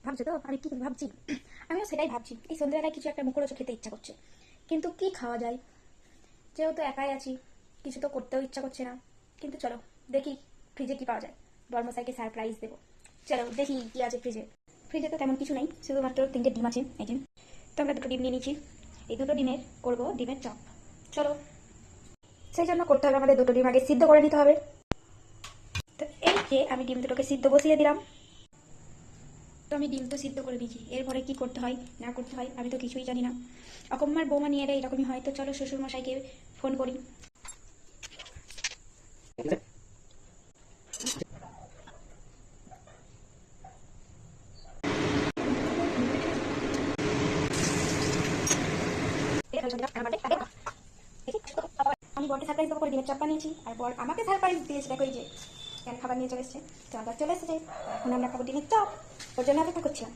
ভাবছো তো আমি কি ভাবছি? আমিও সেটাই ভাবছি, এই সন্ধ্যাবেলায় কিছু একটা মুখরোচক খেতে ইচ্ছা করছে, কিন্তু কি খাওয়া যায়? যেহেতু একাই আছি, কিছু তো করতেও ইচ্ছা করছে না। কিন্তু চলো দেখি ফ্রিজে কি পাওয়া যায়, বর্মশাইকে সারপ্রাইজ দেবো। চলো দেখি কি আছে ফ্রিজে। ফ্রিজে তো তেমন কিছু নেই, শুধুমাত্র 3টে ডিম আছে এই যে। তো আমরা 2টো ডিম নিয়ে নিচ্ছি, এই 2টো ডিমের করবো ডিমের চপ। চলো, সেই জন্য করতে হবে আমাদের 2টো ডিম আগে সিদ্ধ করে নিতে হবে। তো এই যে আমি ডিম দুটোকে সিদ্ধ বসিয়ে দিলাম। তো আমি ডিম তো সিদ্ধ করে দিয়েছি, এরপরে কি করতে হয় না করতে হয় আমি তো কিছুই জানি না। অকম্মার বৌমা নিয়ে এলে এরকমই হয়। তো চলো শ্বশুরমশাইকে ফোন করি। আমি বরকে সারপ্রাইজ দেবো করে ডিমের চপ বানিয়েছি, আর বর আমাকে সারপ্রাইজ দিয়েছে, দেখো এই যে কেন খাবার নিয়ে চলে এসছে। তো আবার চলে এসেছে, এখন আমরা খাবো ডিমের চপ, ওর জন্য অপেক্ষা করছিলাম।